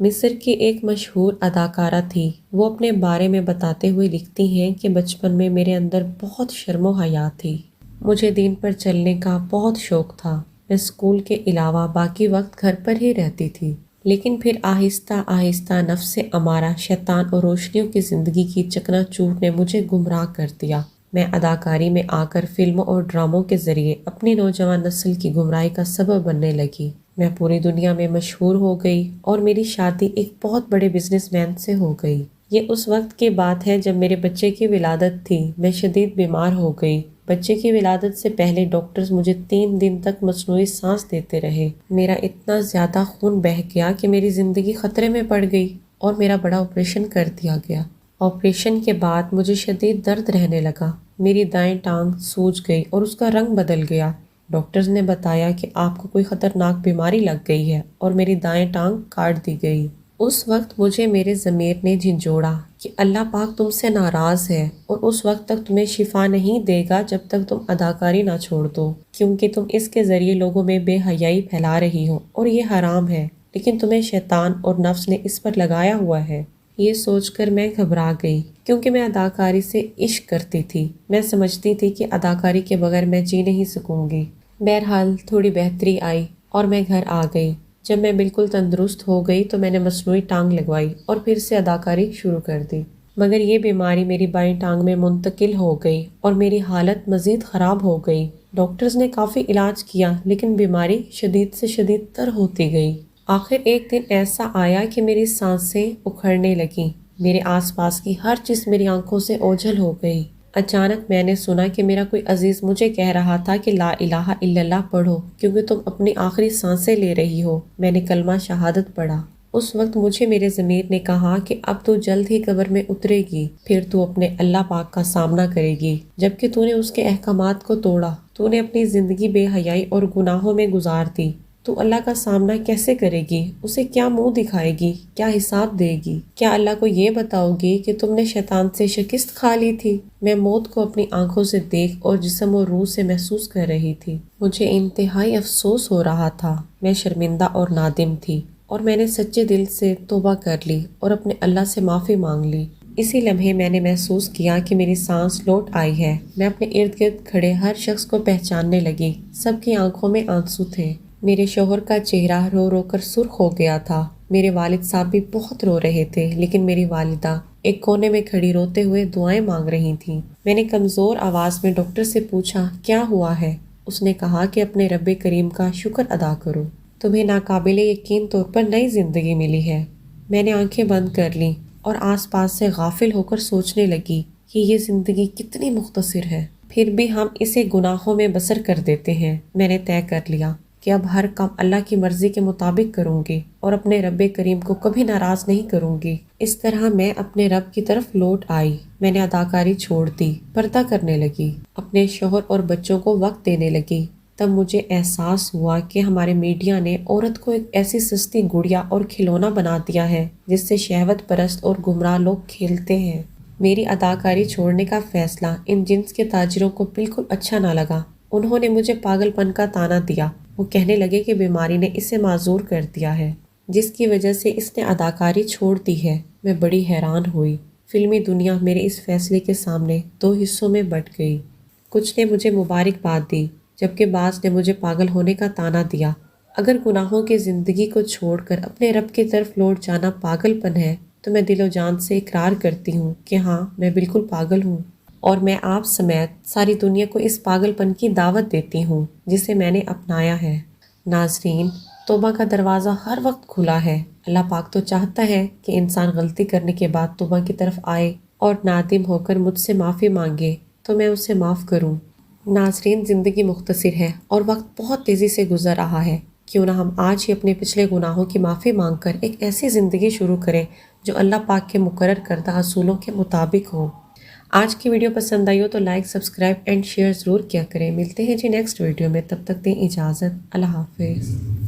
مصر کی ایک مشہور اداکارہ تھی۔ وہ اپنے بارے میں بتاتے ہوئے لکھتی ہیں کہ بچپن میں میرے اندر بہت شرم و حیا تھی۔ مجھے دین پر چلنے کا بہت شوق تھا۔ میں اسکول کے علاوہ باقی وقت گھر پر ہی رہتی تھی، لیکن پھر آہستہ آہستہ نفس امارہ، شیطان اور روشنیوں کی زندگی کی چکنا چور نے مجھے گمراہ کر دیا۔ میں اداکاری میں آ کر فلموں اور ڈراموں کے ذریعے اپنی نوجوان نسل کی گمراہی کا سبب بننے لگی۔ میں پوری دنیا میں مشہور ہو گئی اور میری شادی ایک بہت بڑے بزنس مین سے ہو گئی۔ یہ اس وقت کی بات ہے جب میرے بچے کی ولادت تھی۔ میں شدید بیمار ہو گئی۔ بچے کی ولادت سے پہلے ڈاکٹرز مجھے 3 دن تک مصنوعی سانس دیتے رہے۔ میرا اتنا زیادہ خون بہہ گیا کہ میری زندگی خطرے میں پڑ گئی اور میرا بڑا آپریشن کر دیا گیا۔ آپریشن کے بعد مجھے شدید درد رہنے لگا۔ میری دائیں ٹانگ سوج گئی اور اس کا رنگ بدل گیا۔ ڈاکٹرز نے بتایا کہ آپ کو کوئی خطرناک بیماری لگ گئی ہے اور میری دائیں ٹانگ کاٹ دی گئی۔ اس وقت مجھے میرے ضمیر نے جھنجھوڑا کہ اللہ پاک تم سے ناراض ہے اور اس وقت تک تمہیں شفا نہیں دے گا جب تک تم اداکاری نہ چھوڑ دو، کیونکہ تم اس کے ذریعے لوگوں میں بے حیائی پھیلا رہی ہو اور یہ حرام ہے، لیکن تمہیں شیطان اور نفس نے اس پر لگایا ہوا ہے۔ یہ سوچ کر میں گھبرا گئی، کیونکہ میں اداکاری سے عشق کرتی تھی۔ میں سمجھتی تھی کہ اداکاری کے بغیر میں جی نہیں سکوں گی۔ بہرحال تھوڑی بہتری آئی اور میں گھر آ گئی۔ جب میں بالکل تندرست ہو گئی تو میں نے مصنوعی ٹانگ لگوائی اور پھر سے اداکاری شروع کر دی، مگر یہ بیماری میری بائیں ٹانگ میں منتقل ہو گئی اور میری حالت مزید خراب ہو گئی۔ ڈاکٹرز نے کافی علاج کیا، لیکن بیماری شدید سے شدید تر ہوتی گئی۔ آخر ایک دن ایسا آیا کہ میری سانسیں اکھڑنے لگیں۔ میرے آس پاس کی ہر چیز میری آنکھوں سے اوجھل ہو گئی۔ اچانک میں نے سنا کہ میرا کوئی عزیز مجھے کہہ رہا تھا کہ لا الہ الا اللہ پڑھو، کیونکہ تم اپنی آخری سانسیں لے رہی ہو۔ میں نے کلمہ شہادت پڑھا۔ اس وقت مجھے میرے ضمیر نے کہا کہ اب تو جلد ہی قبر میں اترے گی، پھر تو اپنے اللہ پاک کا سامنا کرے گی، جبکہ تو نے اس کے احکامات کو توڑا۔ تو نے اپنی زندگی بے حیائی اور گناہوں میں گزار دی۔ تو اللہ کا سامنا کیسے کرے گی؟ اسے کیا منہ دکھائے گی؟ کیا حساب دے گی؟ کیا اللہ کو یہ بتاؤ گی کہ تم نے شیطان سے شکست کھا لی تھی؟ میں موت کو اپنی آنکھوں سے دیکھ اور جسم و روح سے محسوس کر رہی تھی۔ مجھے انتہائی افسوس ہو رہا تھا۔ میں شرمندہ اور نادم تھی اور میں نے سچے دل سے توبہ کر لی اور اپنے اللہ سے معافی مانگ لی۔ اسی لمحے میں نے محسوس کیا کہ میری سانس لوٹ آئی ہے۔ میں اپنے ارد گرد کھڑے ہر شخص کو پہچاننے لگی۔ سب کی آنکھوں میں آنسو تھے۔ میرے شوہر کا چہرہ رو رو کر سرخ ہو گیا تھا۔ میرے والد صاحب بھی بہت رو رہے تھے، لیکن میری والدہ ایک کونے میں کھڑی روتے ہوئے دعائیں مانگ رہی تھیں۔ میں نے کمزور آواز میں ڈاکٹر سے پوچھا، کیا ہوا ہے؟ اس نے کہا کہ اپنے رب کریم کا شکر ادا کرو، تمہیں ناقابل یقین طور پر نئی زندگی ملی ہے۔ میں نے آنکھیں بند کر لیں اور آس پاس سے غافل ہو کر سوچنے لگی کہ یہ زندگی کتنی مختصر ہے، پھر بھی ہم اسے گناہوں میں بسر کر دیتے ہیں۔ میں نے طے کر لیا کہ اب ہر کام اللہ کی مرضی کے مطابق کروں گی اور اپنے رب کریم کو کبھی ناراض نہیں کروں گی۔ اس طرح میں اپنے رب کی طرف لوٹ آئی۔ میں نے اداکاری چھوڑ دی، پردہ کرنے لگی، اپنے شوہر اور بچوں کو وقت دینے لگی۔ تب مجھے احساس ہوا کہ ہمارے میڈیا نے عورت کو ایک ایسی سستی گڑیا اور کھلونا بنا دیا ہے جس سے شہوت پرست اور گمراہ لوگ کھیلتے ہیں۔ میری اداکاری چھوڑنے کا فیصلہ ان جنس کے تاجروں کو بالکل اچھا نہ لگا۔ انہوں نے مجھے پاگل پن کا طعنہ دیا۔ وہ کہنے لگے کہ بیماری نے اسے معذور کر دیا ہے، جس کی وجہ سے اس نے اداکاری چھوڑ دی ہے۔ میں بڑی حیران ہوئی۔ فلمی دنیا میرے اس فیصلے کے سامنے 2 حصوں میں بٹ گئی۔ کچھ نے مجھے مبارکباد دی، جبکہ بعض نے مجھے پاگل ہونے کا طعنہ دیا۔ اگر گناہوں کی زندگی کو چھوڑ کر اپنے رب کی طرف لوٹ جانا پاگل پن ہے، تو میں دل و جان سے اقرار کرتی ہوں کہ ہاں، میں بالکل پاگل ہوں، اور میں آپ سمیت ساری دنیا کو اس پاگل پن کی دعوت دیتی ہوں جسے میں نے اپنایا ہے۔ ناظرین، توبہ کا دروازہ ہر وقت کھلا ہے۔ اللہ پاک تو چاہتا ہے کہ انسان غلطی کرنے کے بعد توبہ کی طرف آئے اور نادم ہو کر مجھ سے معافی مانگے تو میں اسے معاف کروں۔ ناظرین، زندگی مختصر ہے اور وقت بہت تیزی سے گزر رہا ہے۔ کیوں نہ ہم آج ہی اپنے پچھلے گناہوں کی معافی مانگ کر ایک ایسی زندگی شروع کریں جو اللہ پاک کے مقرر کردہ اصولوں کے مطابق ہو۔ آج کی ویڈیو پسند آئی ہو تو لائک، سبسکرائب اینڈ شیئر ضرور کیا کریں۔ ملتے ہیں جی نیکسٹ ویڈیو میں، تب تک دیں اجازت۔ اللہ حافظ۔